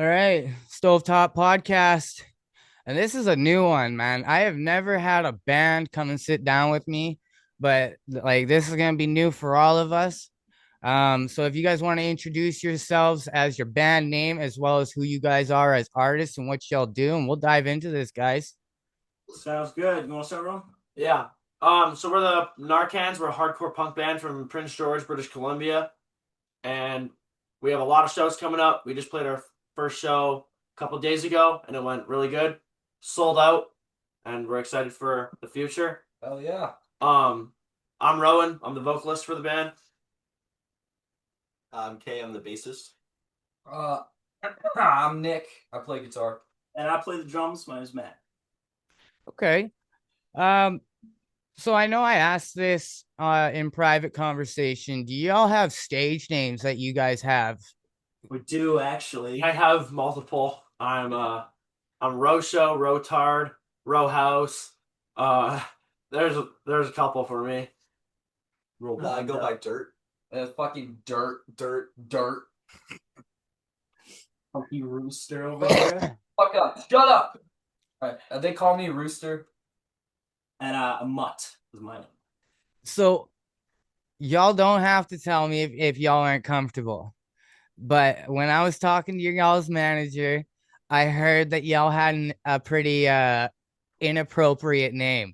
All right, Stovetop podcast. And this is a new one, man. I have never had a band come and sit down with me, but like this is gonna be new for all of us. So if you guys want to introduce yourselves as your band name as well as who you guys are as artists and what y'all do, and we'll dive into this, guys. Sounds good. You want to start, Ron? Yeah. So we're the Narcans. We're a hardcore punk band from Prince George, British Columbia, and we have a lot of shows coming up. We just played our first show a couple days ago, and it went really good. Sold out, and we're excited for the future. Oh yeah. Um, I'm Rowan. I'm the vocalist for the band. I'm Kay. I'm the bassist. Uh, I'm Nick. I play guitar. And I play the drums. My name's Matt. Okay. Um, so I know I asked this in private conversation. Do y'all have stage names that you guys have? We do actually. I have multiple. I'm Rosho, Rotard, Row House. Uh, there's a couple for me. I go by Dirt. Fucking dirt. Funky Rooster over there. Fuck up. Shut up. All right. They call me Rooster. And a Mutt is my name. So y'all don't have to tell me if y'all aren't comfortable. But when I was talking to your y'all's manager, I heard that y'all had a pretty inappropriate name.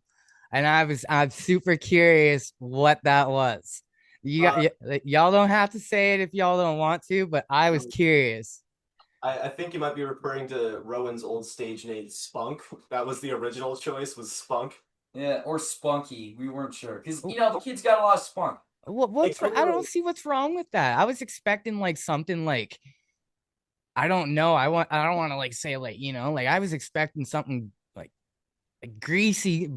And I'm super curious what that was. Y'all don't have to say it if y'all don't want to, but I was curious. I think you might be referring to Rowan's old stage name, Spunk. That was the original choice, was Spunk. Yeah, or Spunky. We weren't sure because the kid's got a lot of spunk. I don't see what's wrong with that. I was expecting like something like I don't know. I don't want to like say like, like I was expecting something like a greasy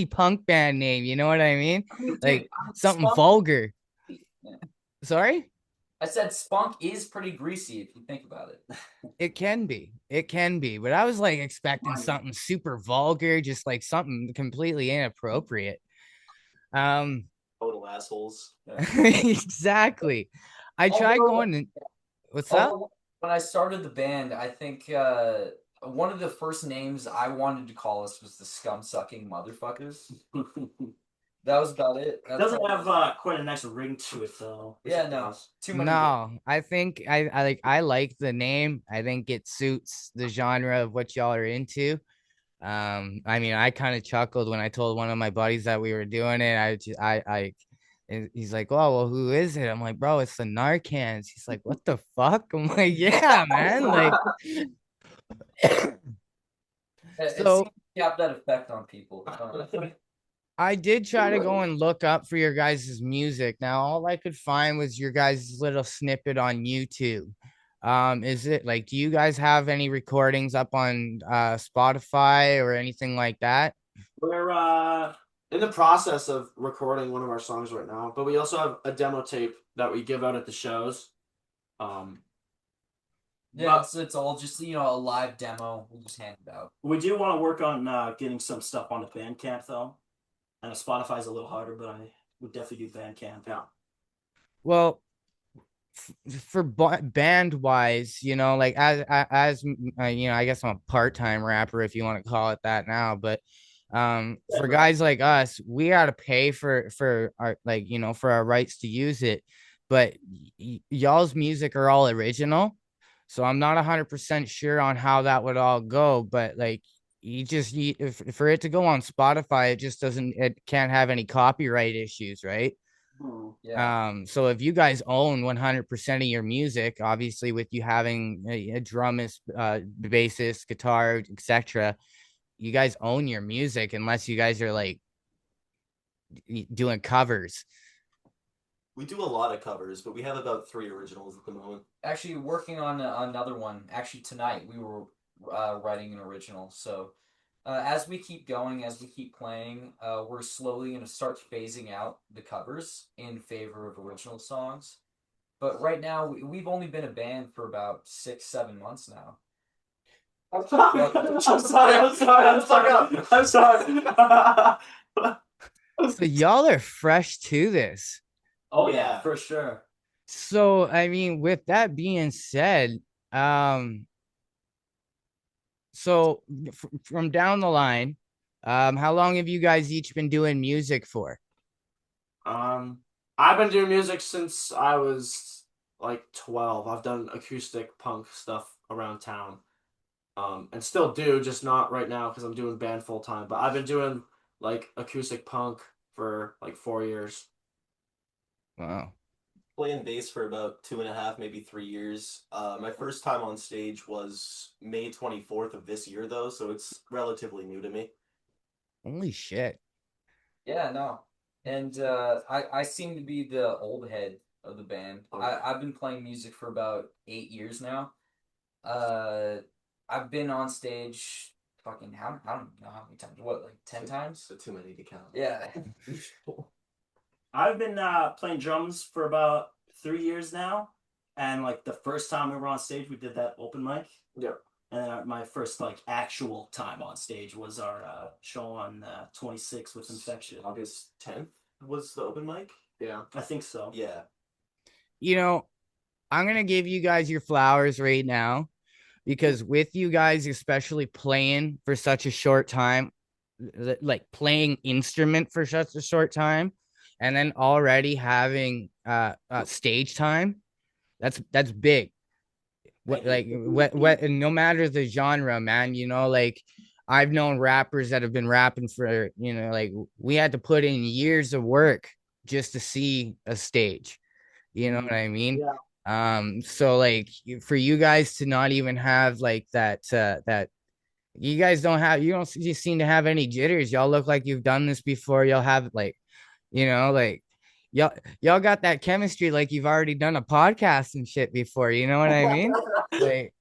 punk band name, you know what I mean? Like something Spunk. vulgar. Yeah. Sorry? I said spunk is pretty greasy if you think about it. It can be. It can be. But I was like expecting something super vulgar, just like something completely inappropriate. Um Total assholes. Yeah. exactly. I tried going and what's up? When I started the band, I think one of the first names I wanted to call us was the scum sucking motherfuckers. That was about it. It doesn't have quite a nice ring to it though. Yeah, no. Too many. No, I think I like the name. I think it suits the genre of what y'all are into. I mean, I kind of chuckled when I told one of my buddies that we were doing it. And he's like, "Oh, well, who is it?" I'm like, "Bro, it's the Narcans." He's like, "What the fuck?" I'm like, "Yeah, man." Like, It so seems to have that effect on people. I did try to go and look up for your guys' music. Now, all I could find was your guys' little snippet on YouTube. Is it like, do you guys have any recordings up on Spotify or anything like that? We're in the process of recording one of our songs right now, but we also have a demo tape that we give out at the shows. Um, Yeah, it's all just a live demo. We'll just hand it out. We do want to work on getting some stuff onto Bandcamp though. I know Spotify's a little harder, but I would definitely do Bandcamp. yeah. Well, for band wise, like I guess I'm a part-time rapper if you want to call it that now, but for guys like us, we got to pay for our like for our rights to use it, but y'all's music are all original, so I'm not 100% sure on how that would all go, but like if for it to go on Spotify, it can't have any copyright issues, right? Yeah. So if you guys own 100% of your music, obviously with you having a drummist, bassist, guitar, etc., you guys own your music unless you guys are like doing covers. We do a lot of covers, but we have about 3 originals at the moment. Actually, working on another one. Actually, tonight we were writing an original. So as we keep going, as we keep playing, we're slowly going to start phasing out the covers in favor of original songs. But right now, we've only been a band for about 6, 7 months now. I'm sorry. So y'all are fresh to this. Oh yeah, for sure. So I mean, with that being said, So from down the line, how long have you guys each been doing music for? Um, I've been doing music since I was like 12. I've done acoustic punk stuff around town. And still do, just not right now because I'm doing band full time. But I've been doing like acoustic punk for like 4 years. Wow. Playing bass for about 2.5, maybe 3 years. My first time on stage was May 24th of this year, though, so it's relatively new to me. Holy shit. Yeah, no. And I seem to be the old head of the band. I've been playing music for about 8 years now. Uh, I've been on stage fucking how I don't know how many times. What, like 10 times? So too many to count. Yeah. I've been playing drums for about 3 years now, and like the first time we were on stage, we did that open mic. Yeah. And then my first like actual time on stage was our show on 26 with Infection. August 10th was the open mic? Yeah. I think so. Yeah. You know, I'm gonna give you guys your flowers right now because with you guys, especially playing for such a short time, like playing instrument for such a short time, and then already having stage time, that's big. What no matter the genre, man, like I've known rappers that have been rapping for, like we had to put in years of work just to see a stage. You know what I mean? Yeah. So like for you guys to not even have like that you guys you don't seem to have any jitters. Y'all look like you've done this before. Y'all have like, like y'all got that chemistry like you've already done a podcast and shit before. You know what I mean? Like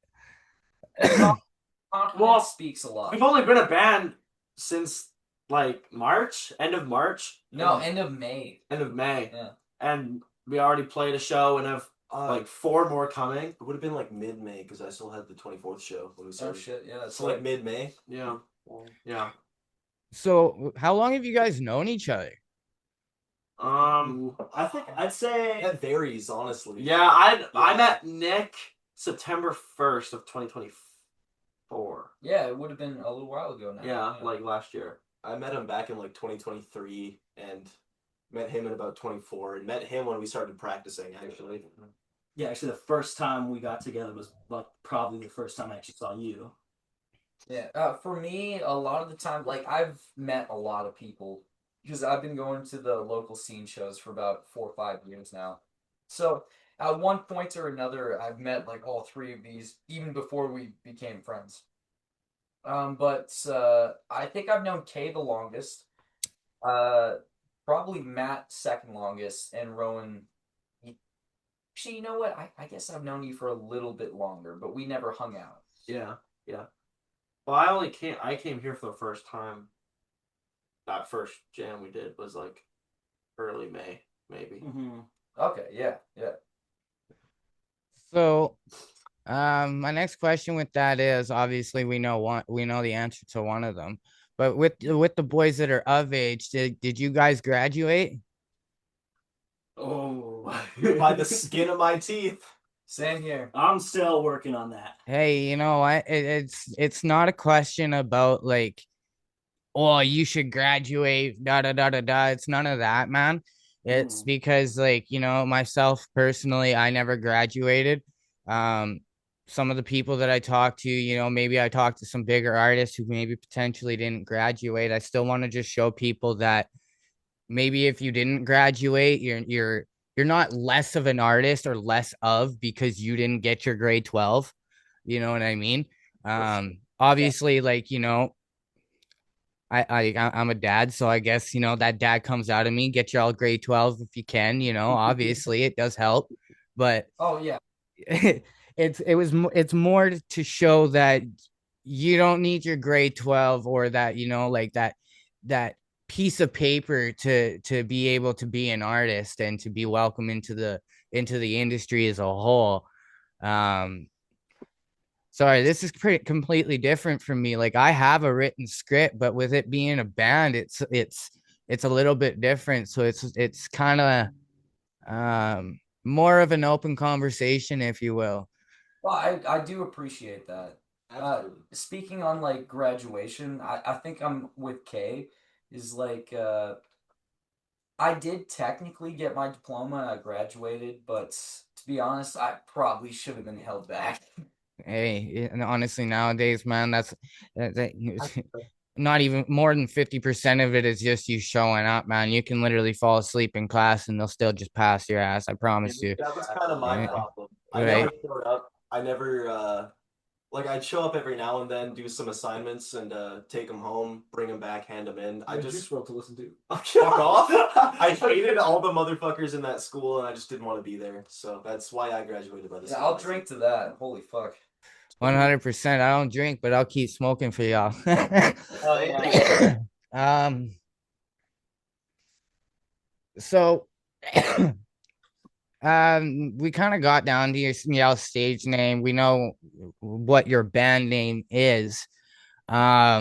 Confidence speaks a lot. We've only been a band since like March, end of March. No, end of May. End of May. Yeah. And we already played a show and have like 4 more coming. It would have been like mid-May because I still had the 24th show when we Oh started. shit, yeah. So like mid-May. Yeah. Yeah. so how long have you guys known each other? I think I'd say That varies, honestly. Yeah, I met Nick September 1st of 2024. Yeah, it would have been a little while ago now. Yeah, like last year. I met him back in like 2023 and met him in about 24 and met him when we started practicing, actually. yeah, actually the first time we got together was like probably the first time I actually saw you. Yeah, for me, a lot of the time, like I've met a lot of people because I've been going to the local scene shows for about 4 or 5 years now. So at one point or another, I've met like all three of these even before we became friends. But I think I've known Kay the longest. Uh, Probably Matt second longest, and Rowan. Actually, you know what? I guess I've known you for a little bit longer, but we never hung out. Yeah, yeah. Well, I came here for the first time. That first jam we did was like early May, maybe. Mm-hmm. Okay, yeah, yeah. So my next question with that is obviously we know the answer to one of them. But with the boys that are of age, did you guys graduate? Oh, By the skin of my teeth. Same here. I'm still working on that. Hey, you know what? It's not a question about like, oh, you should graduate, da da da da da. It's none of that, man. It's because like, myself personally, I never graduated. Um, some of the people that I talked to, maybe I talked to some bigger artists who maybe potentially didn't graduate. I still want to just show people that maybe if you didn't graduate, you're not less of an artist or less of because you didn't get your grade 12. You know what I mean? Obviously, like, I'm a dad, so I guess that dad comes out of me. Get your all grade 12 if you can. Obviously it does help, but Oh yeah. it's more to show that you don't need your grade 12 or that like that piece of paper to be able to be an artist and to be welcome into the industry as a whole. Sorry, this is completely different from me. Like I have a written script, but with it being a band, it's a little bit different. So it's kind of more of an open conversation, if you will. Well, I do appreciate that. Speaking on like graduation, I think I'm with Kay. Is like I did technically get my diploma and I graduated, but to be honest, I probably should have been held back. Hey, and honestly, nowadays, man, not even more than 50% of it is just you showing up, man. You can literally fall asleep in class and they'll still just pass your ass. I promise you. That was kind of my Yeah, problem. I right. never showed up. I never like I'd show up every now and then, do some assignments, and take them home, bring them back, hand them in. I just wrote to listen to. fuck off. I hated all the motherfuckers in that school, and I just didn't want to be there. So that's why I graduated by this. Yeah, I'll drink to that. Holy fuck. 100%. I don't drink, but I'll keep smoking for y'all. Oh yeah. um, so we kind of got down to your stage name. We know what your band name is. Where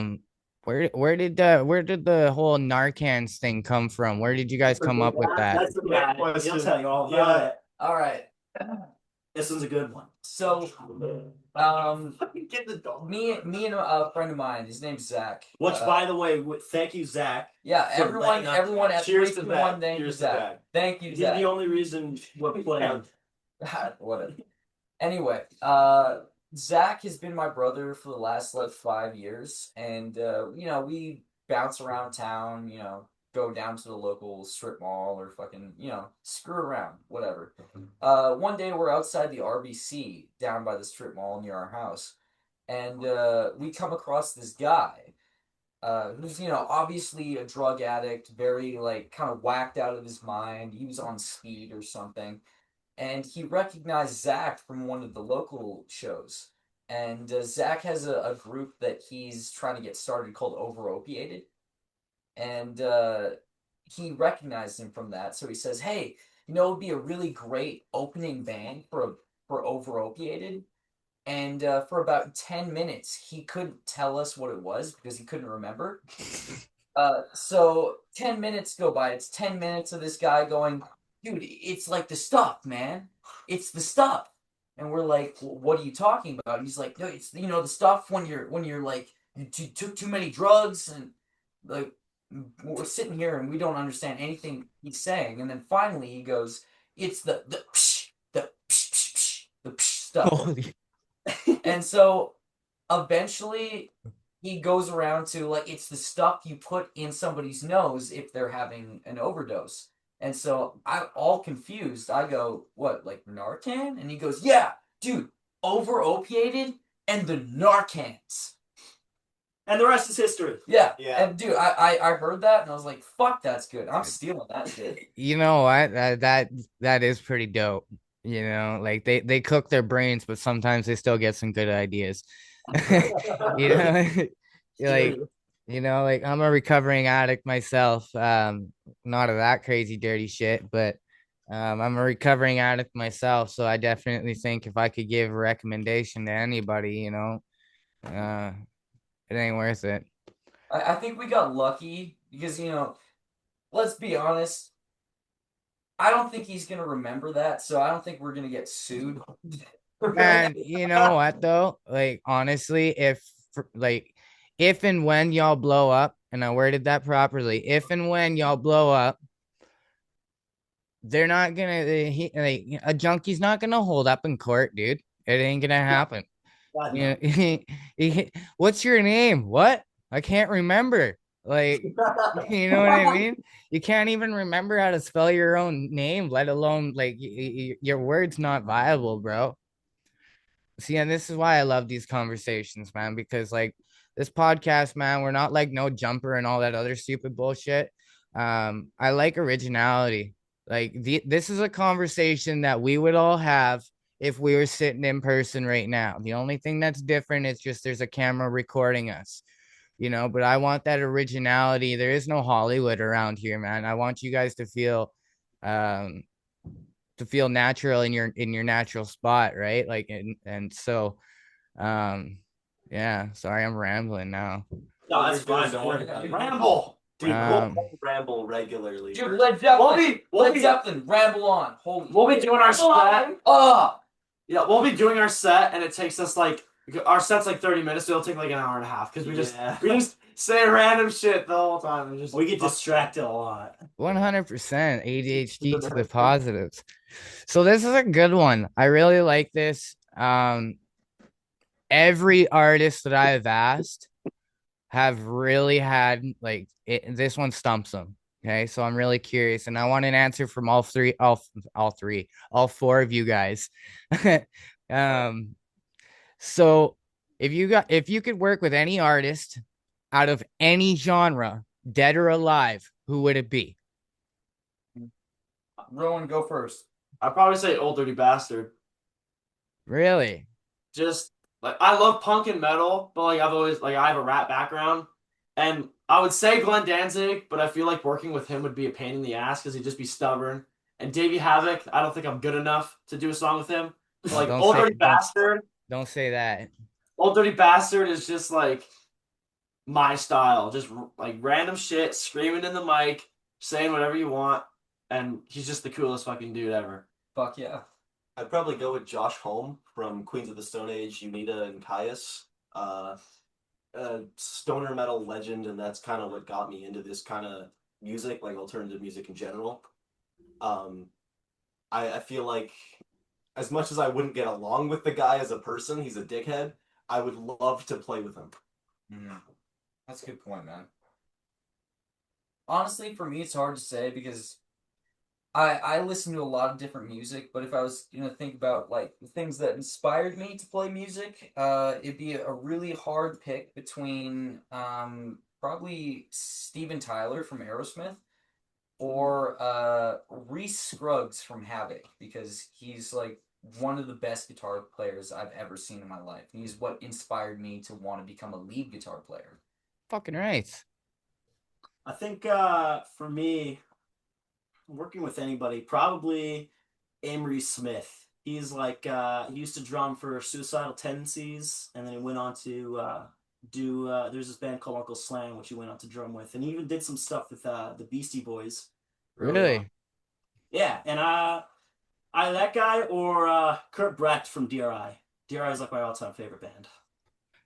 did the whole Narcans thing come from? Where did you guys come up with that? That's the guy. He'll tell you all about it. All right. This one's a good one. So, Get the dog. me and a friend of mine, his name's Zach. Which, by the way, thank you, Zach. Yeah, for everyone at Cheers to 3-2-1, Zach. thank you, Cheers to Zach. Zach. Thank you, He's Zach. the only reason we're playing. Whatever. Anyway, Zach has been my brother for the last like 5 years, and we bounce around town, go down to the local strip mall or fucking, screw around, whatever. One day we're outside the RBC down by the strip mall near our house, and we come across this guy. Who's obviously a drug addict, very like kind of whacked out of his mind. He was on speed or something, and he recognized Zach from one of the local shows. And Zach has a group that he's trying to get started called Over Opiated, and he recognized him from that. So he says, "Hey, it would be a really great opening band for Over Opiated." And for about 10 minutes, he couldn't tell us what it was because he couldn't remember. So 10 minutes go by. It's 10 minutes of this guy going, "Dude, it's like the stuff, man. It's the stuff." And we're like, "What are you talking about?" And he's like, "No, it's the stuff when you're like you took too many drugs and like we're sitting here and we don't understand anything he's saying." And then finally he goes, "It's the psh, the psh, psh, psh, the psh stuff." Holy. And so eventually he goes around to like it's the stuff you put in somebody's nose if they're having an overdose. And so I'm all confused. I go, "What, like Narcan?" And he goes, "Yeah, dude, over opiated and the Narcans." And the rest is history. Yeah. Yeah. And dude, I heard that and I was like, "Fuck, that's good. I'm stealing that shit." You know what? That is pretty dope. Like they cook their brains, but sometimes they still get some good ideas. you know, like like I'm a recovering addict myself. Not of that crazy dirty shit, but I'm a recovering addict myself. So I definitely think if I could give a recommendation to anybody, it ain't worth it. I think we got lucky because, let's be honest, I don't think he's going to remember that, so I don't think we're going to get sued. And you know what though? Like honestly, if and when y'all blow up, and I worded that properly, if and when y'all blow up, they're not gonna a junkie's not gonna hold up in court, dude. It ain't gonna happen. God, no. What's your name? What? I can't remember. Like, you know what I mean? You can't even remember how to spell your own name, let alone like your word's not viable, bro. See, and this is why I love these conversations, man, because like this podcast, man, we're not like no jumper and all that other stupid bullshit. I like originality. Like this is a conversation that we would all have if we were sitting in person right now. The only thing that's different is just there's a camera recording us, but I want that originality. There is no Hollywood around here, man. I want you guys to feel natural in your natural spot, right? Like and so yeah, sorry, I'm rambling now. No, that's fine. Don't worry about it. Ramble. Dude, Um, we'll ramble regularly. Dude, Led Zeppelin. We'll Led Zeppelin, ramble on. be doing our set. Oh! Yeah, we'll be doing our set, and it takes us like Because our set's like 30 minutes, so it'll take like an hour and a half because Yeah. we just say random shit the whole time. We get distracted a lot. 100% ADHD to the positives. So this is a good one. I really like this. Every artist that I've asked have really had like this one stumps them. Okay, so I'm really curious, and I want an answer from all four of you guys. um, so if you could work with any artist out of any genre, dead or alive, who would it be? Rowan, go first. I'd probably say Old Dirty Bastard. Really? Just like I love punk and metal, but like I've always like I have a rap background, and I would say Glenn Danzig, but I feel like working with him would be a pain in the ass because he'd just be stubborn. And Davey Havoc, I don't think I'm good enough to do a song with him. But, like Don't Old say Dirty Bastard, don't say that. Old Dirty Bastard is just like my style, just like random shit, screaming in the mic, saying whatever you want, and he's just the coolest fucking dude ever. Fuck yeah. I'd probably go with Josh Homme from Queens of the Stone Age, Unita and Caius. A stoner metal legend, and that's kind of what got me into this kind of music, like alternative music in general. Um, I feel like as much as I wouldn't get along with the guy as a person, he's a dickhead. I would love to play with him. That's a good point, man. Honestly, for me, it's hard to say because I listen to a lot of different music, but if I was think about like the things that inspired me to play music, it'd be a really hard pick between probably Steven Tyler from Aerosmith or Reese Scruggs from Havoc because he's like one of the best guitar players I've ever seen in my life. He's what inspired me to want to become a lead guitar player. Fucking right. I think for me, working with anybody, probably Amory Smith. He's like he used to drum for Suicidal Tendencies, and then he went on to do. There's this band called Uncle Slam, which he went on to drum with, and he even did some stuff with the Beastie Boys. Early on. Really? Yeah, and I that guy or Kurt Brecht from DRI. DRI is like my all-time favorite band.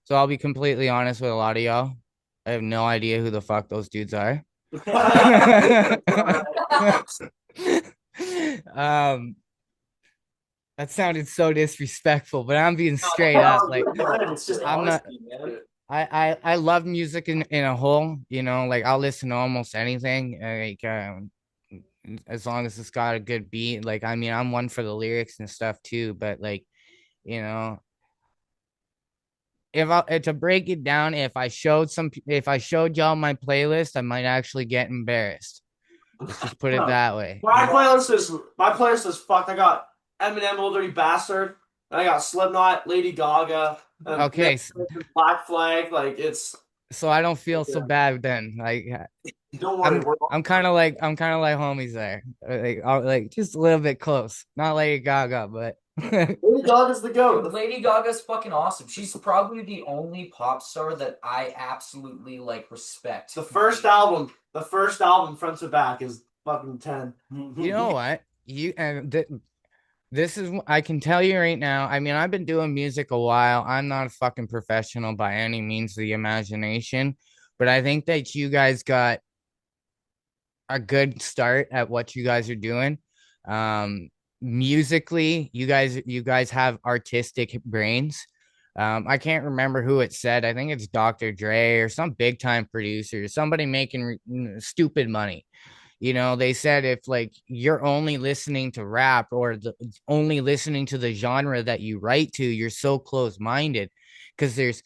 So I'll be completely honest with a lot of y'all. I have no idea who the fuck those dudes are. um, that sounded so disrespectful, but I'm being straight up. Like It's just I'm not. honesty, man. I love music in a whole. Like I'll listen to almost anything. Like as long as it's got a good beat. Like I mean, I'm one for the lyrics and stuff too. But like, you know, if I to break it down, if I showed y'all my playlist, I might actually get embarrassed. Let's just put it that way. My playlist is fucked. I got Eminem, Old Dirty Bastard, and I got Slipknot, Lady Gaga, Okay, Black Flag. Like it's so I don't feel so bad then. Like don't worry, I'm kind of like homies there. Like just a little bit close. Not Lady Gaga, but Lady Gaga's the goat. Lady Gaga's fucking awesome. She's probably the only pop star that I absolutely like respect. The first album front to back is fucking 10. you know what? This is I can tell you right now. I mean, I've been doing music a while. I'm not a fucking professional by any means of the imagination, but I think that you guys got a good start at what you guys are doing. Musically, you guys have artistic brains. I can't remember who it said. I think it's Dr. Dre or some big time producer, somebody making stupid money. They said if like you're only listening to rap or only listening to the genre that you write to, you're so close minded because there's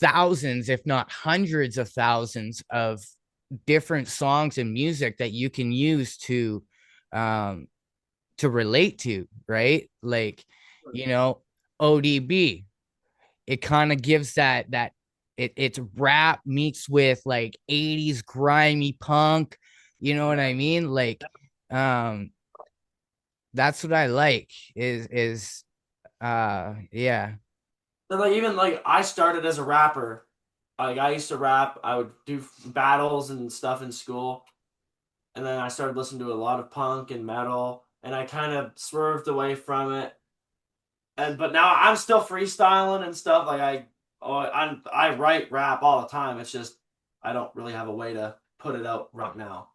thousands, if not hundreds of thousands of different songs and music that you can use to relate to, right? Like, ODB, it kind of gives that it's rap meets with like 80s grimy punk, you know what I mean? Like, that's what I like is yeah. And like even like I started as a rapper. Like I used to rap. I would do battles and stuff in school. And then I started listening to a lot of punk and metal, and I kind of swerved away from it. but now I'm still freestyling and stuff. Like I write rap all the time. It's just I don't really have a way to put it out right now.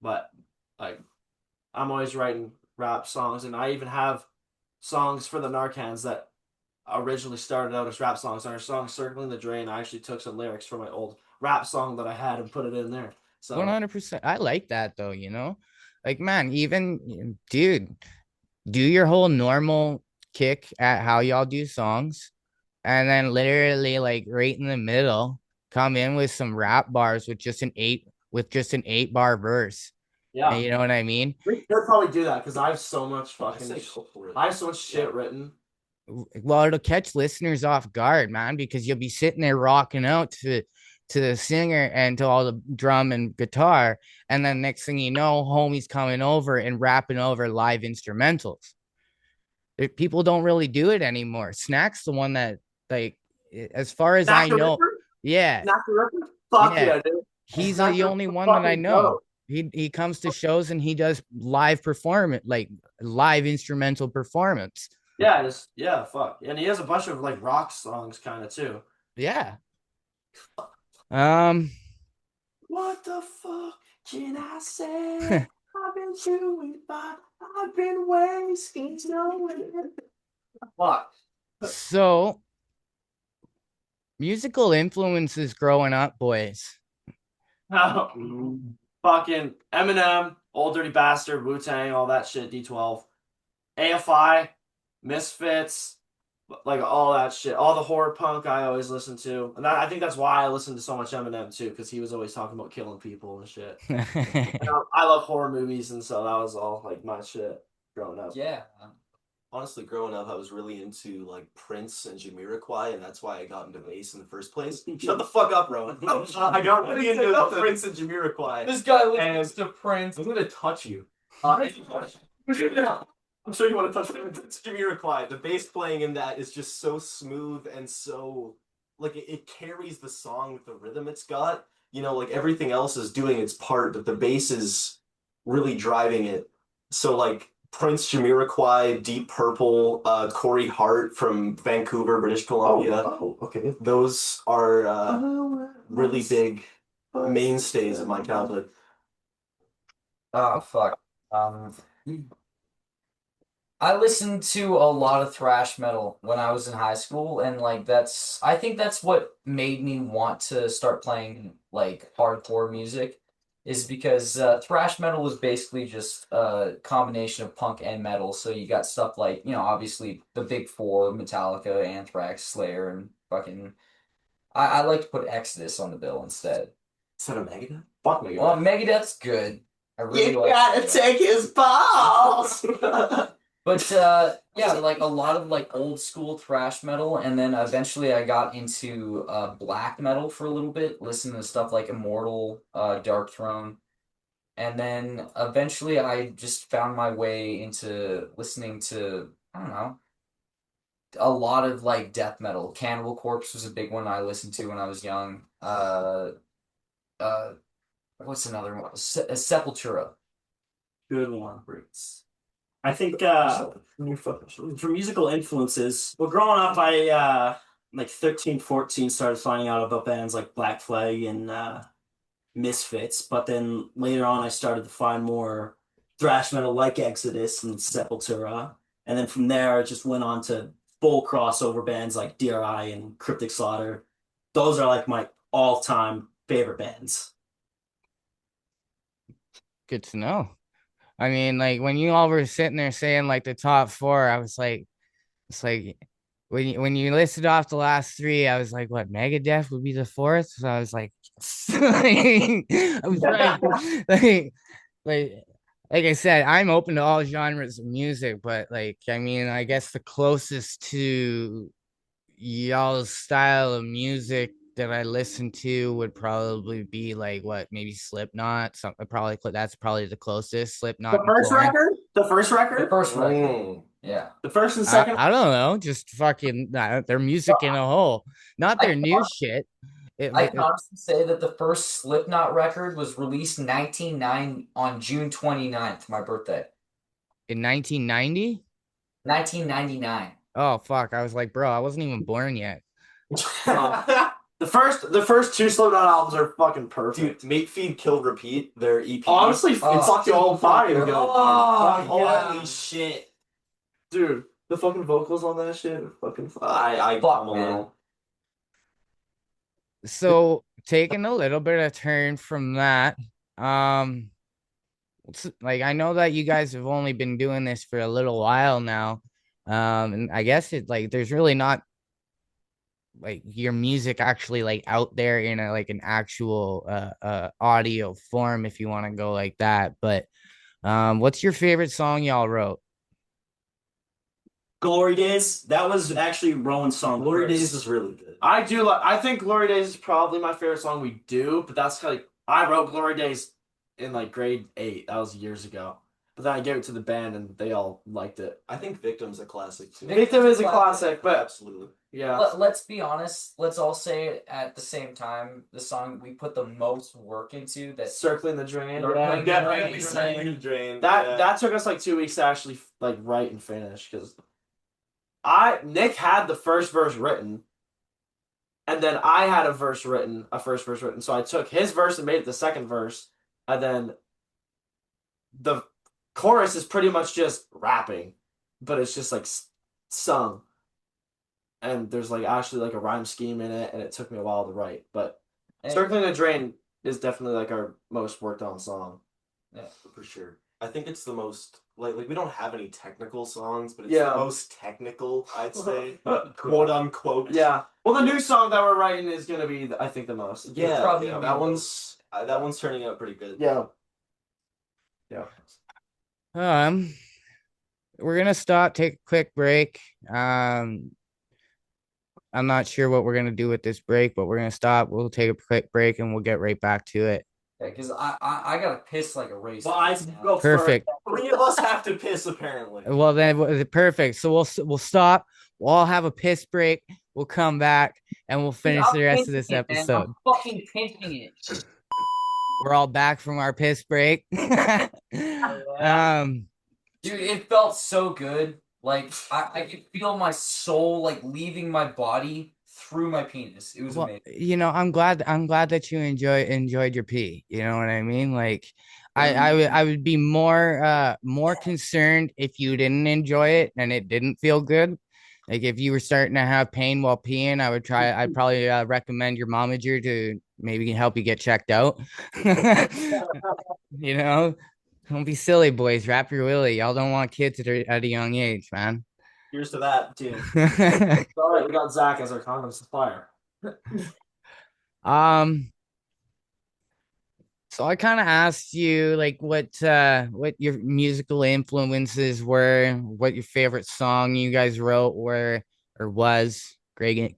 But like I'm always writing rap songs, and I even have songs for the Narcans that originally started out as rap songs. Our song "Circling the Drain," I actually took some lyrics from my old rap song that I had and put it in there. So 100%. I like that though, like, man, even dude, do your whole normal kick at how y'all do songs, and then literally like right in the middle, come in with some rap bars with just an 8 bar verse. And yeah, you know what I mean? we could probably do that because I have so much I fucking. say go for it. I have so much shit written. Well, it'll catch listeners off guard, man, because you'll be sitting there rocking out to the singer and to all the drum and guitar, and then next thing you know, homie's coming over and rapping over live instrumentals. People don't really do it anymore. Snack's the one that, like, as far as Snack I the know, Ripper? yeah, Snack the Ripper? Fuck yeah, yeah, dude. he's Snack the the only Ripper one that I fucking know. go. He comes to shows and he does live performance, like live instrumental performance. Yeah, just yeah, fuck. And he has a bunch of like rock songs kind of too. Yeah. Um. What the fuck can I say? I've been chewing, but I've been wasting nowhere. Fuck. So musical influences growing up, boys. Fucking Eminem, Old Dirty Bastard, Wu Tang, all that shit. D12, AFI, Misfits, like all that shit. All the horror punk I always listen to, and I think that's why I listen to so much Eminem too, because he was always talking about killing people and shit. I love horror movies, and so that was all like my shit growing up. Yeah. Honestly, growing up, I was really into like Prince and Jamiroquai, and that's why I got into bass in the first place. Shut the fuck up, Rowan. I got really into Prince and Jamiroquai. This guy listens to Prince. I'm gonna touch you. I'm sure you want to touch me. It's Jamiroquai. The bass playing in that is just so smooth and so like it carries the song with the rhythm it's got. Like everything else is doing its part, but the bass is really driving it. So like Prince, Jamiroquai, Deep Purple, Corey Hart from Vancouver, British Columbia. Oh, okay. Those are really big mainstays of my childhood. Oh fuck. I listened to a lot of thrash metal when I was in high school, and like I think that's what made me want to start playing like hardcore music, is because thrash metal was basically just a combination of punk and metal. So you got stuff like, obviously the big four: Metallica, Anthrax, Slayer, and fucking. I like to put Exodus on the bill instead. Instead of Megadeth? Fuck Megadeth. Well, Megadeth's good. I really You like gotta Megadeth. take his balls. But yeah, like a lot of like old school thrash metal, and then eventually I got into black metal for a little bit, listening to stuff like Immortal, Dark Throne, and then eventually I just found my way into listening to, I don't know, a lot of like death metal. Cannibal Corpse was a big one I listened to when I was young. Uh, what's another one? Sepultura. Good one, Bruce. I think for musical influences, well, growing up, I like 13, 14 started finding out about bands like Black Flag and Misfits, but then later on, I started to find more thrash metal like Exodus and Sepultura, and then from there, it just went on to full crossover bands like DRI and Cryptic Slaughter. Those are like my all-time favorite bands. Good to know. I mean, like when you all were sitting there saying like the top four, I was like, it's like when you listed off the last three, I was like, what, Megadeth would be the fourth? So I was like, I was like like I said, I'm open to all genres of music, but like I mean, I guess the closest to y'all's style of music that I listen to would probably be like what, maybe Slipknot. Probably that's probably the closest. Slipknot The and first Korn. record? The first The record? first record. Mm. Yeah. The first and second? I don't know, just fucking their music in a whole, not their I new shit. I can honestly say that the first Slipknot record was released 1990 on June 29th, my birthday. In 1990. 1999. Oh fuck. I was like, bro, I wasn't even born yet. The first two Slipknot albums are fucking perfect. Dude, Make Feed Kill Repeat, their EP. Honestly, it's fucking so fire. good. Oh, Holy yeah. shit. Dude, the fucking vocals on that shit are fucking fire. I Fuck, come a man. little. So taking a little bit of turn from that, um, like I know that you guys have only been doing this for a little while now. And I guess it like there's really not like your music actually like out there in a like an actual audio form if you want to go like that. But what's your favorite song y'all wrote? Glory Days. That was actually Rowan's song. Glory first. Days is really good. I think Glory Days is probably my favorite song we do, but that's like I wrote Glory Days in like grade 8. That was years ago. But then I gave it to the band and they all liked it. I think Victim's a classic too. Victim is a classic, but Absolutely. yeah. Let's be honest. Let's all say at the same time the song we put the most work into. That Circling the Drain. Circling the Definitely. Drain. That took us like 2 weeks to actually like write and finish because Nick had the first verse written, and then I had a first verse written. So I took his verse and made it the second verse, and then the chorus is pretty much just rapping, but it's just like sung, and there's like actually like a rhyme scheme in it, and it took me a while to write. But Circling the Drain is definitely like our most worked on song. Yeah, For sure. I think it's the most like we don't have any technical songs, but it's Yeah. the most technical, I'd say. Quote unquote. Yeah. Well, the new song that we're writing is gonna be, I think, the most. Yeah, probably yeah, be that one's turning out pretty good. Yeah. Yeah. Um, we're gonna stop, take a quick break. I'm not sure what we're gonna do with this break, but we're gonna stop. We'll take a quick break and we'll get right back to it. because I gotta piss like a race. Well, I go Perfect. Three of us have to piss apparently. Well, then perfect. So we'll stop. We'll all have a piss break. We'll come back and we'll finish the rest of this episode. I'm fucking pinching it. We're all back from our piss break. Dude, it felt so good. Like I could feel my soul like leaving my body through my penis. It was well, amazing. you know, I'm glad that you enjoyed your pee. You know what I mean? Like I would be more concerned if you didn't enjoy it and it didn't feel good. Like if you were starting to have pain while peeing, I'd probably recommend your momager to maybe help you get checked out. You know, don't be silly, boys. Wrap your willy. Y'all don't want kids at a young age, man. Here's to that, too. All right, we got Zach as our condom supplier. So I kind of asked you like what your musical influences were, what your favorite song you guys wrote were or was. Great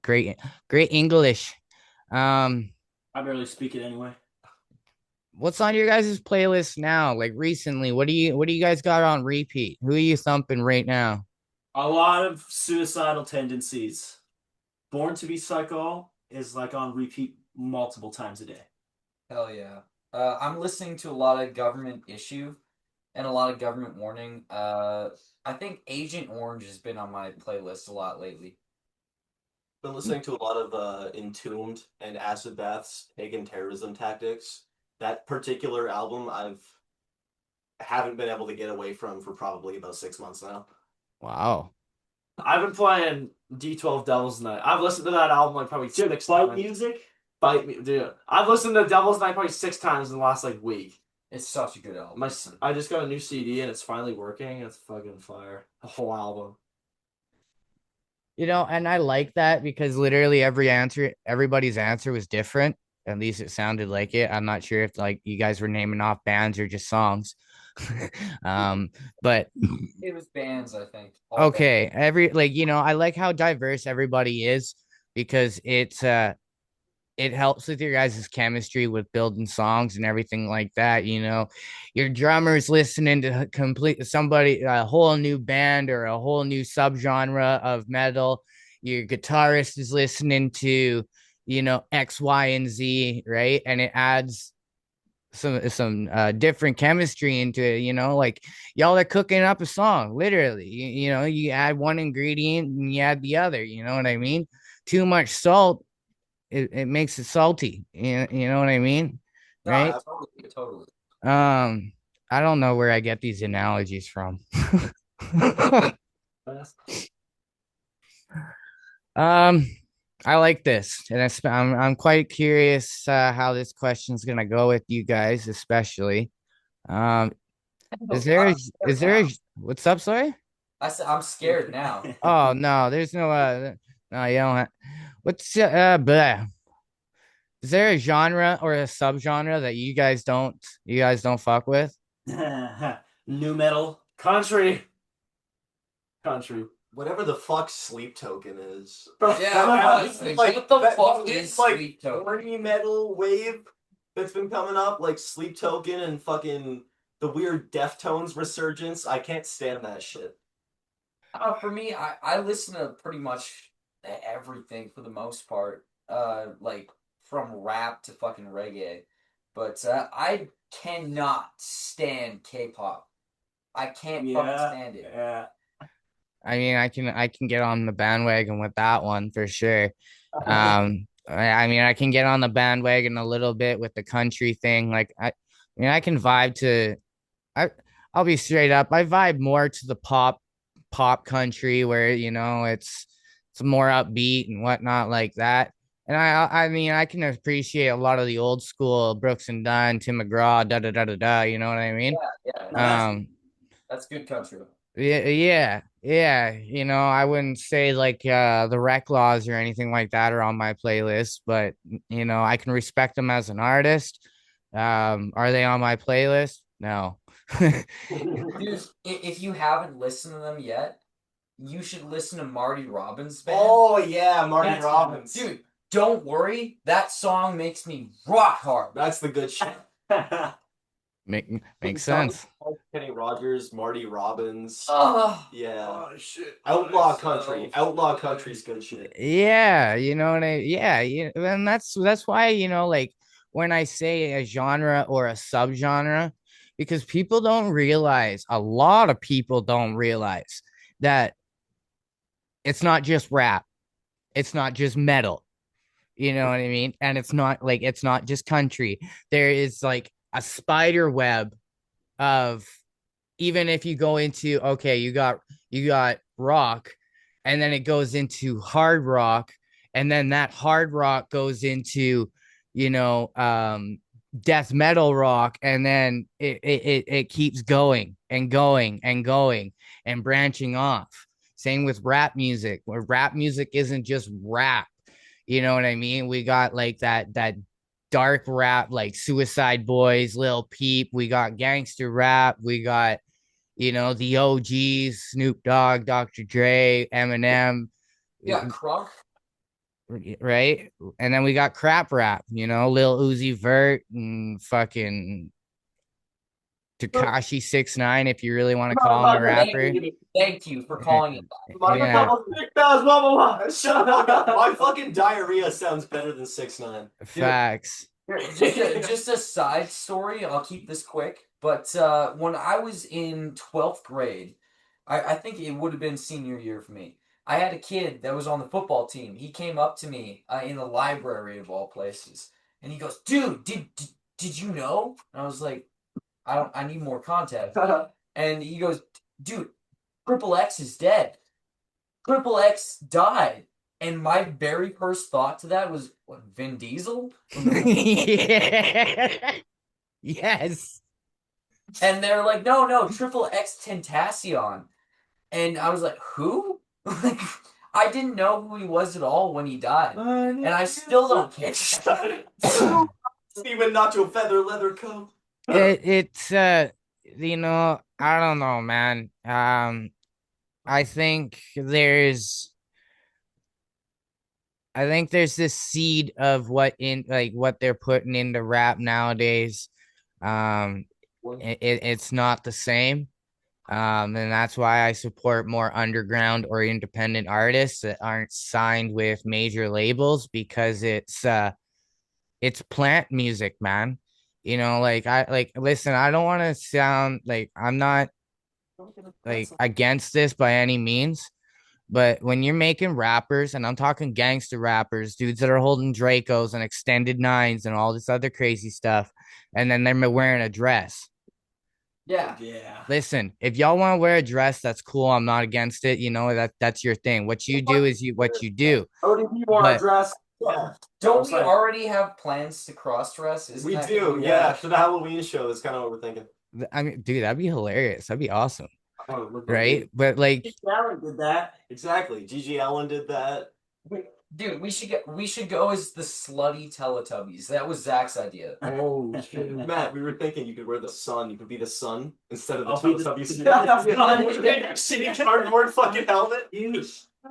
English. Um, I barely speak it anyway. what's on your guys' playlist now? Like recently, what do you guys got on repeat? Who are you thumping right now? A lot of suicidal tendencies. Born to be Psycho is like on repeat multiple times a day. Hell yeah. I'm listening to a lot of Government Issue and a lot of Government Warning. I think Agent Orange has been on my playlist a lot lately. Been listening to a lot of Entombed and Acid Bath's Pagan Terrorism Tactics. That particular album haven't been able to get away from for probably about 6 months now. Wow. I've been playing D12 Devil's Night. I've listened to that album like probably 6 Fight times. music? Bite me, dude. I've listened to Devil's Night probably 6 times in the last like week. It's such a good album. I just got a new CD and it's finally working. It's fucking fire. The whole album. You know, and I like that because literally everybody's answer was different. At least it sounded like it. I'm not sure if like you guys were naming off bands or just songs. But It was bands, I think. okay, I like how diverse everybody is because it helps with your guys' chemistry with building songs and everything like that. You know, your drummer's listening to a whole new band or a whole new subgenre of metal. Your guitarist is listening to, X, Y, and Z, right? And it adds some different chemistry into it, like y'all are cooking up a song, literally. You add one ingredient and you add the other, you know what I mean? Too much salt, it makes it salty. You know what I mean? No, Right? totally, totally. Um, I don't know where I get these analogies from. Um, I like this, and I'm quite curious how this question's gonna go with you guys, especially. Um, is there I'm a scared now. what's up, sorry? I said I'm scared now. Oh no, there's no, you don't what's blah. Is there a genre or a subgenre that you guys don't fuck with? New metal. Country. Country. Whatever the fuck sleep token is. Yeah, I was thinking, what the fuck is Sleep Token? Horny metal wave that's been coming up, like sleep token and fucking the weird Deftones resurgence. I can't stand that shit. For me, I listen to pretty much everything for the most part. Like from rap to fucking reggae. But I cannot stand K-pop. I can't fucking stand it. Yeah. I mean, I can get on the bandwagon with that one for sure. I mean, I can get on the bandwagon a little bit with the country thing. Like, I mean, I can vibe to. I I'll be straight up. I vibe more to the pop country where it's more upbeat and whatnot like that. And I mean, I can appreciate a lot of the old school Brooks and Dunn, Tim McGraw, da da da da da. You know what I mean? Yeah, No, that's Um, that's good country. yeah, yeah, yeah. I wouldn't say like the Rec Laws or anything like that are on my playlist, but I can respect them as an artist. Are they on my playlist? No. Dude, if you haven't listened to them yet, you should listen to Marty Robbins' band. Oh yeah, Marty That's- Robbins. Dude, don't worry. That song makes me rock hard. That's the good shit. Makes sense. Kenny Rogers, Marty Robbins. Oh, Yeah. Oh shit. Outlaw country. Outlaw country's good shit. Yeah, yeah, and that's why, like when I say a genre or a subgenre, because a lot of people don't realize that it's not just rap, it's not just metal, you know what I mean? And it's not just country. There is like a spider web of, even if you go into, okay, you got rock, and then it goes into hard rock, and then that hard rock goes into you know death metal rock, and then it keeps going and going and going and branching off. Same with rap music, where rap music isn't just rap. You know what I mean? We got like that dark rap, like Suicide Boys, Lil Peep. We got gangster rap. We got the OGs, Snoop Dogg, Dr. Dre, Eminem, yeah, Crunk. right? And then we got crap rap, Lil Uzi Vert and fucking Takashi 6ix9ine, if you really want to call him a rapper. Thank you for calling it that. Yeah, Shut up. My fucking diarrhea sounds better than 6ix9ine. facts. Just a side story. I'll keep this quick. But when I was in 12th grade, I think it would have been senior year for me. I had a kid that was on the football team. He came up to me in the library of all places, and he goes, "Dude, did you know?" And I was like, I need more context." And he goes, "Dude, Triple X is dead. Triple X died." And my very first thought to that was, what, Vin Diesel? Yeah. Yes. And they're like, no, Triple X Tentacion. And I was like, who? Like, I didn't know who he was at all when he died. And I still don't care. Steven Nacho Feather Leather Coat. It's I don't know, man. I think there's this seed of what they're putting into rap nowadays. It's not the same. And that's why I support more underground or independent artists that aren't signed with major labels, because it's plant music, man. You know, like listen, I don't want to sound like I'm not like against this by any means, but when you're making rappers, and I'm talking gangster rappers, dudes that are holding Dracos and extended nines and all this other crazy stuff, and then they're wearing a dress. Yeah. Yeah. Listen, if y'all want to wear a dress, that's cool. I'm not against it. You know, that's your thing. What you do is what you do. ODB wore a But dress. Yeah. Don't It's we like- already have plans to cross dress? Isn't We that do, gonna be yeah. one of For the Halloween show, that's kind of what we're thinking. I mean, dude, that'd be hilarious. That'd be awesome, Oh, look, right? But like, Allen did that. Exactly. Gigi Allen did that. Dude, we should go as the slutty Teletubbies. That was Zach's idea. Oh shit. Matt, we were thinking you could wear the sun. You could be the sun instead of the I'll be the- Teletubbies. Shitty cardboard fucking helmet.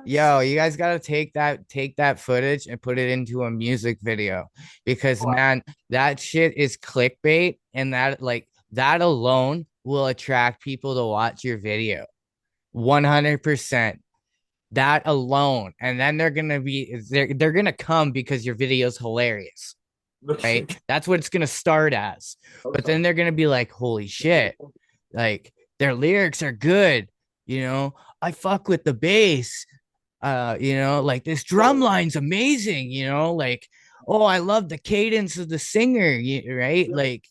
yo, you guys gotta take that footage and put it into a music video because man, that shit is clickbait, and that alone will attract people to watch your video. 100%. That alone, and then they're gonna come because your video's hilarious, right? That's what it's gonna start as, but then they're gonna be like, holy shit, like their lyrics are good, you know, I fuck with the bass, you know, like this drum line's amazing, you know, like, oh, I love the cadence of the singer, right? Like,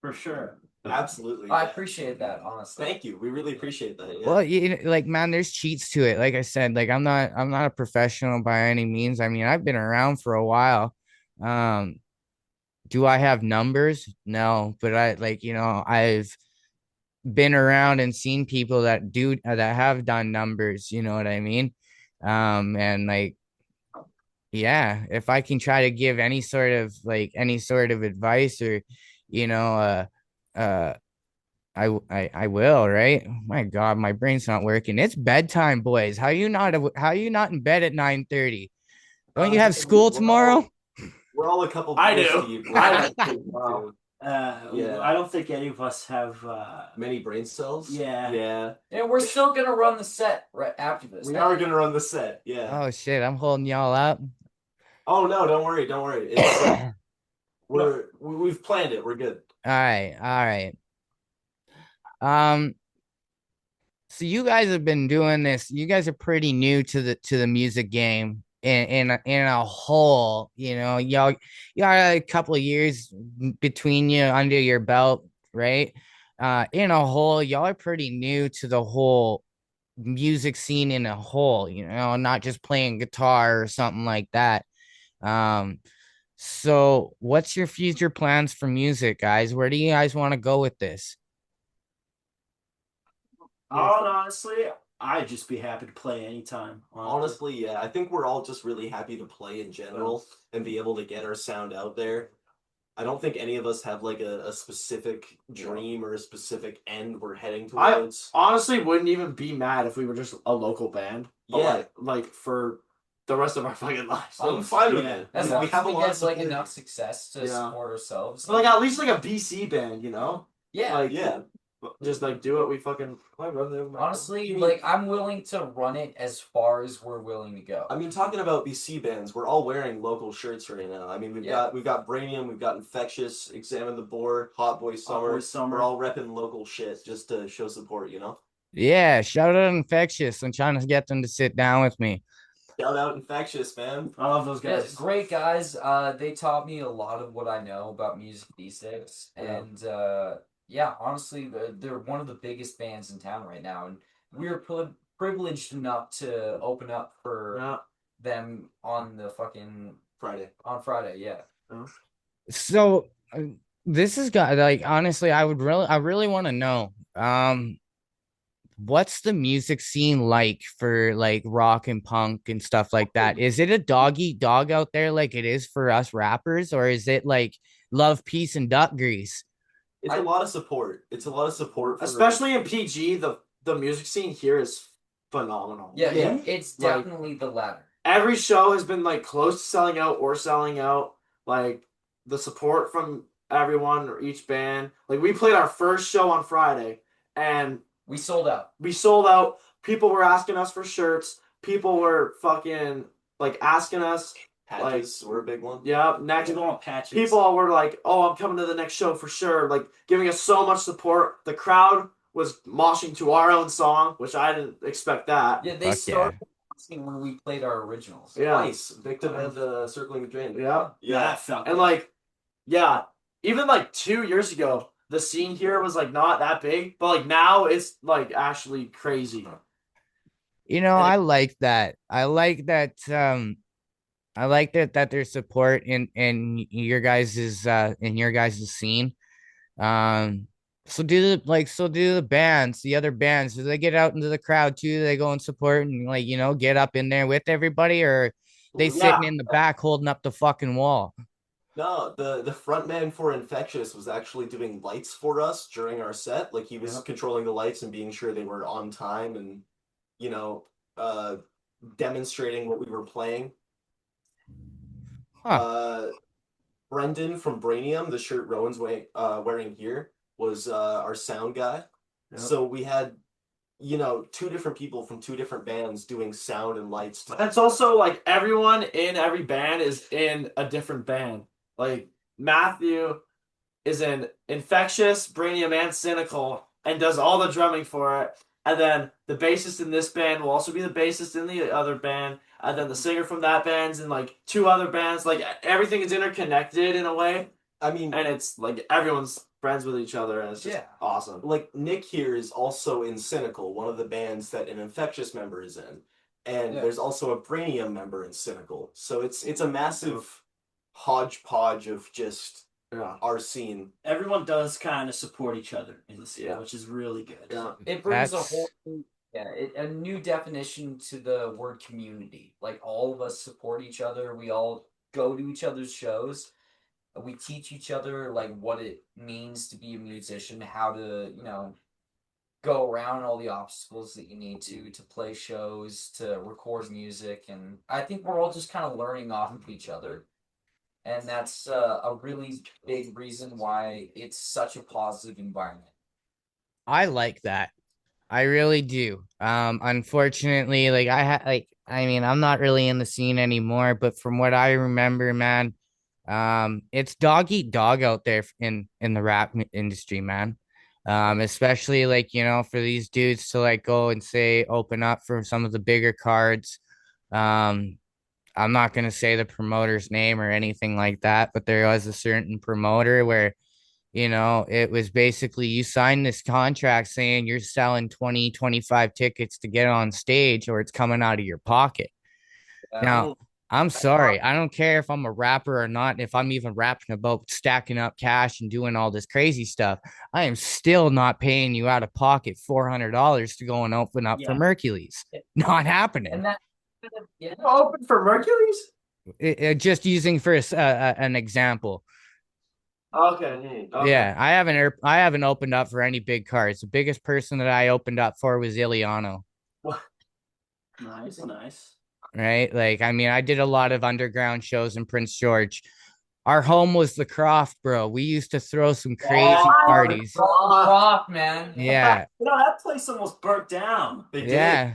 For sure. Absolutely. I yeah. appreciate that, honestly. Thank you. We really appreciate that. Yeah. well, like, man, there's cheats to it. Like I said, like I'm not a professional by any means. I mean, I've been around for a while. um do I have numbers? No, but I, like, you know, I've been around and seen people that have done numbers, you know what I mean? And like, yeah, if I can try to give any sort of advice, or, you know, uh I will, right? My God, my brain's not working. It's bedtime, boys. How you not in bed at 9:30? Don't you have school tomorrow? We're all a couple. I beers do. deep. I do. Yeah. I don't think any of us have. Many brain cells. Yeah. Yeah. And we're still gonna run the set right after this. We are gonna run the set. Yeah. Oh shit, I'm holding y'all up. Oh no! Don't worry. Don't worry. It's, we've planned it. We're good. All right. So you guys have been doing this. You guys are pretty new to the music game in a whole. You know, y'all you got a couple of years between you under your belt, right? In a whole, y'all are pretty new to the whole music scene in a whole. You know, not just playing guitar or something like that. Um, so what's your future plans for music, guys? Where do you guys want to go with this? Honestly, I'd just be happy to play anytime. Honestly, yeah. I think we're all just really happy to play in general and be able to get our sound out there. I don't think any of us have like a specific dream or a specific end we're heading towards. honestly wouldn't even be mad if we were just a local band. But Yeah. like for the rest of our fucking lives. I'm fine with Yeah. it. As We long as have a we lot of get like support. enough success to Yeah. support ourselves. But like at least like a BC band, you know? Yeah. Like Yeah. just like do what we fucking Honestly, like I'm willing to run it as far as we're willing to go. I mean, talking about BC bands, we're all wearing local shirts right now. I mean, we've got Brainium, we've got Infectious, Examine the Board, Hot Boy Summer. We're all repping local shit just to show support, you know? Yeah, shout out Infectious. I'm trying to get them to sit down with me. Shout out Infectious, man. I love those Yeah, guys. great guys. They taught me a lot of what I know about music these days, and yeah, honestly, they're one of the biggest bands in town right now, and we're privileged enough to open up for them on the fucking on Friday. Yeah. So this is got, like, honestly, I really want to know, what's the music scene like for like rock and punk and stuff like that? Is it a dog eat dog out there like it is for us rappers, or is it like love, peace, and duck grease? It's a lot of support. It's a lot of support, especially in PG. The music scene here is phenomenal. Yeah, it's definitely the latter. Every show has been like close to selling out or selling out. Like the support from everyone or each band. Like we played our first show on Friday and we sold out. People were asking us for shirts. People were fucking like asking us, Patches were a big one. Yeah, next People want patches. people were like, "Oh, I'm coming to the next show for sure," like giving us so much support. The crowd was moshing to our own song, which I didn't expect that. Yeah, they Fuck yeah. started dancing when we played our originals. Yeah, Twice. Victim and Circling the Drain. yeah, Yeah. That felt and good. like, yeah, even like 2 years ago, the scene here was like not that big, but like now it's like actually crazy. You know, And I like that. I like that. I like that there's support in your guys' scene. Um, so do the bands, the other bands, do they get out into the crowd too? Do they go and support and like get up in there with everybody, or they yeah, sitting in the back holding up the fucking wall? No, the front man for Infectious was actually doing lights for us during our set. Like he was Yeah. controlling the lights and being sure they were on time and, you know, uh, demonstrating what we were playing. Huh. Uh, Brendan from Brainium, the shirt Rowan's wearing here, was our sound guy. Yep. So we had, two different people from two different bands doing sound and lights. It's also like everyone in every band is in a different band. Like Matthew is in Infectious, Brainium, and Cynical, and does all the drumming for it. And then the bassist in this band will also be the bassist in the other band. And then the singer from that band's in like two other bands. Like everything is interconnected in a way. I mean, And it's like everyone's friends with each other, and it's just awesome. like Nick here is also in Cynical, one of the bands that an Infectious member is in. And there's also a Brainium member in Cynical. So it's a massive hodgepodge of just our scene. Everyone does kind of support each other in the scene, Yeah. which is really good. Yeah. It brings a That's whole a new definition to the word community. Like all of us support each other. We all go to each other's shows. We teach each other like what it means to be a musician, how to, go around all the obstacles that you need to play shows, to record music, and I think we're all just kind of learning off of each other. And that's a really big reason why it's such a positive environment. I like that. I really do. Unfortunately, like I mean, I'm not really in the scene anymore, but from what I remember, man, it's dog eat dog out there in the industry, man. Especially like, for these dudes to like go and say open up for some of the bigger cards. Um, I'm not gonna say the promoter's name or anything like that, but there was a certain promoter where it was basically you signed this contract saying you're selling 20, 25 tickets to get on stage or it's coming out of your pocket. Now, I'm sorry. I don't care if I'm a rapper or not, if I'm even rapping about stacking up cash and doing all this crazy stuff. I am still not paying you out of pocket $400 to go and open up for Mercules. Not happening. And that, Open for Mercury's? Just using for an example. Okay. Yeah, I haven't opened up for any big cards. The biggest person that I opened up for was Iliano. Nice. Right? Like, I mean, I did a lot of underground shows in Prince George. Our home was the Croft, bro. We used to throw some crazy parties. Croft, man. Yeah. That place almost burnt down. They did. Yeah.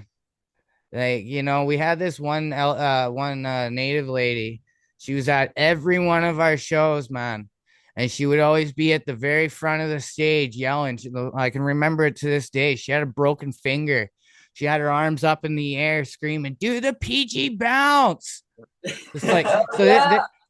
Like, we had this one native lady. She was at every one of our shows, man. And she would always be at the very front of the stage yelling. I can remember it to this day. She had a broken finger. She had her arms up in the air screaming, "Do the PG bounce." It's like,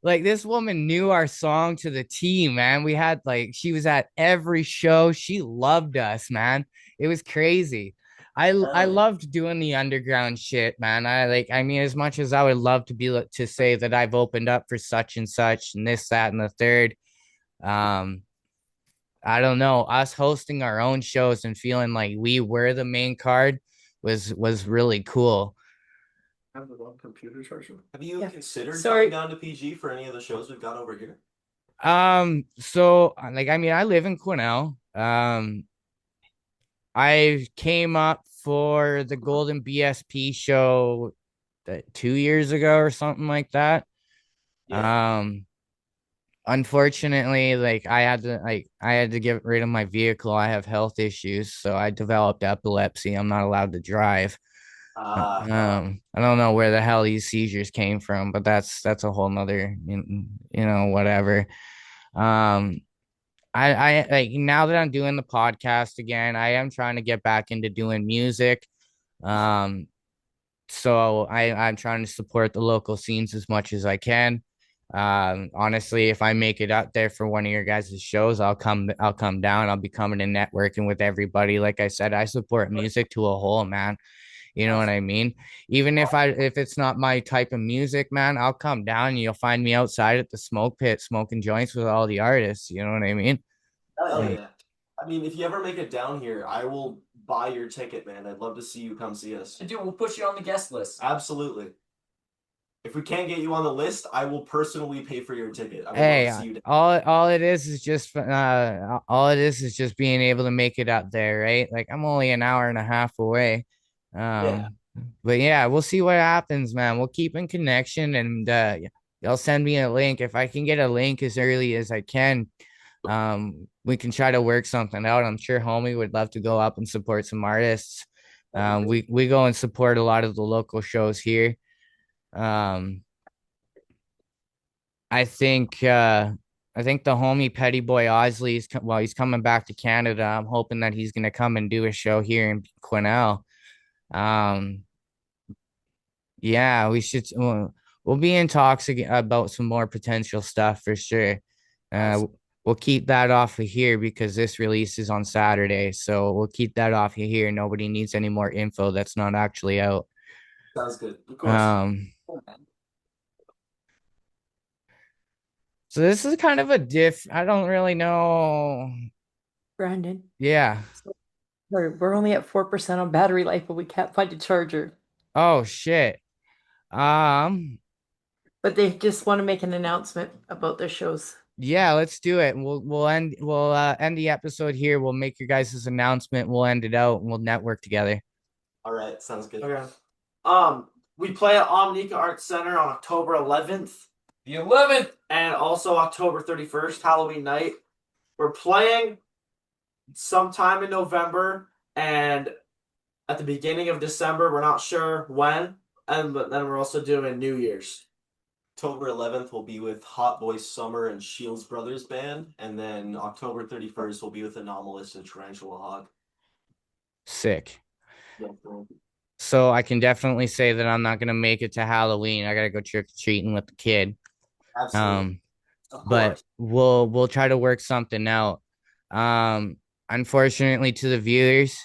like this woman knew our song to the T, man. We had she was at every show. She loved us, man. It was crazy. I loved doing the underground shit, man. I mean, as much as I would love to say that I've opened up for such and such and this, that, and the third. Um, I don't know. Us hosting our own shows and feeling like we were the main card was really cool. Have the one computer charger. Have you considered Sorry. coming down to PG for any of the shows we've got over here? So like I mean, I live in Quesnel. I came up for the Golden BSP show 2 years ago or something like that. Yeah. Unfortunately, like I had to get rid of my vehicle. I have health issues, so I developed epilepsy. I'm not allowed to drive. I don't know where the hell these seizures came from, but that's a whole nother, whatever. Um, I like now that I'm doing the podcast again, I am trying to get back into doing music. Um, so I'm trying to support the local scenes as much as I can. Honestly, if I make it up there for one of your guys' shows, I'll come down. I'll be coming and networking with everybody. Like I said, I support music to a whole, man. You know what I mean? Even if it's not my type of music, man, I'll come down and you'll find me outside at the smoke pit smoking joints with all the artists. You know what I mean? Hell Like, yeah. I mean, if you ever make it down here, I will buy your ticket, man. I'd love to see you come see us. Dude, we'll put you on the guest list. Absolutely. If we can't get you on the list, I will personally pay for your ticket. I would love hey, to see you. all it is just all it is just being able to make it up there, right? Like I'm only an hour and a half away. Yeah. Um, but yeah, we'll see what happens, man. We'll keep in connection and y'all send me a link. If I can get a link as early as I can, we can try to work something out. I'm sure homie would love to go up and support some artists. We go and support a lot of the local shows here. Um, I think I think the homie Petty Boy Osley he's coming back to Canada. I'm hoping that he's gonna come and do a show here in Quesnel. Um, yeah, we'll be in talks about some more potential stuff for sure. Uh, we'll keep that off of here because this release is on Saturday, so we'll keep that off of here. Nobody needs any more info that's not actually out. Sounds good. Of course. Um, so this is kind of a diff. I don't really know. Brandon, Yeah. we're only at 4% on battery life, but we can't find a charger. Oh shit. Um, But they just want to make an announcement about their shows. yeah, let's do it. We'll end the episode here. We'll make your guys' announcement. We'll end it out and we'll network together. All right. Sounds good. Okay. We play at Omnica Arts Center on October 11th. The 11th. And also October 31st, Halloween night. We're playing sometime in November and at the beginning of December. We're not sure when. But then we're also doing New Year's. October 11th will be with Hot Boy Summer and Shields Brothers Band, and then October 31st will be with Anomalous and Tarantula Hawk. Sick. Yeah. So I can definitely say that I'm not gonna make it to Halloween. I gotta go trick or treating with the kid. Absolutely. But we'll try to work something out. Um, Unfortunately to the viewers,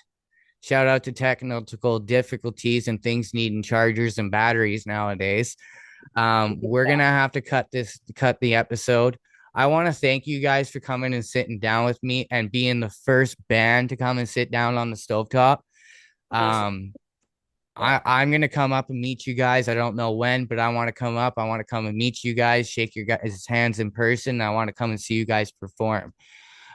shout out to technical difficulties and things needing chargers and batteries nowadays. We're gonna have to cut the episode. I want to thank you guys for coming and sitting down with me and being the first band to come and sit down on the stovetop. I'm gonna come up and meet you guys. I don't know when, but I want to come up. I want to come and meet you guys, shake your guys' hands in person. I want to come and see you guys perform.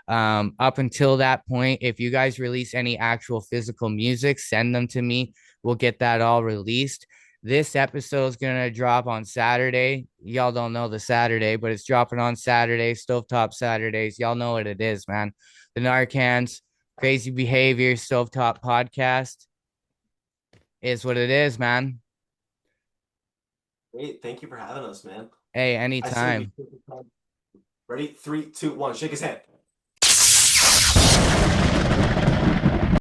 Up until that point, if you guys release any actual physical music, send them to me. We'll get that all released. This episode is gonna drop on Saturday. Y'all don't know the Saturday, but it's dropping on Saturday, Stovetop Saturdays. Y'all know what it is, man. The Narcans, Crazy Behavior, Stovetop Podcast is what it is, man. Great. Thank you for having us, man. Hey, I say anytime. Ready? 3, 2, 1. Shake his hand.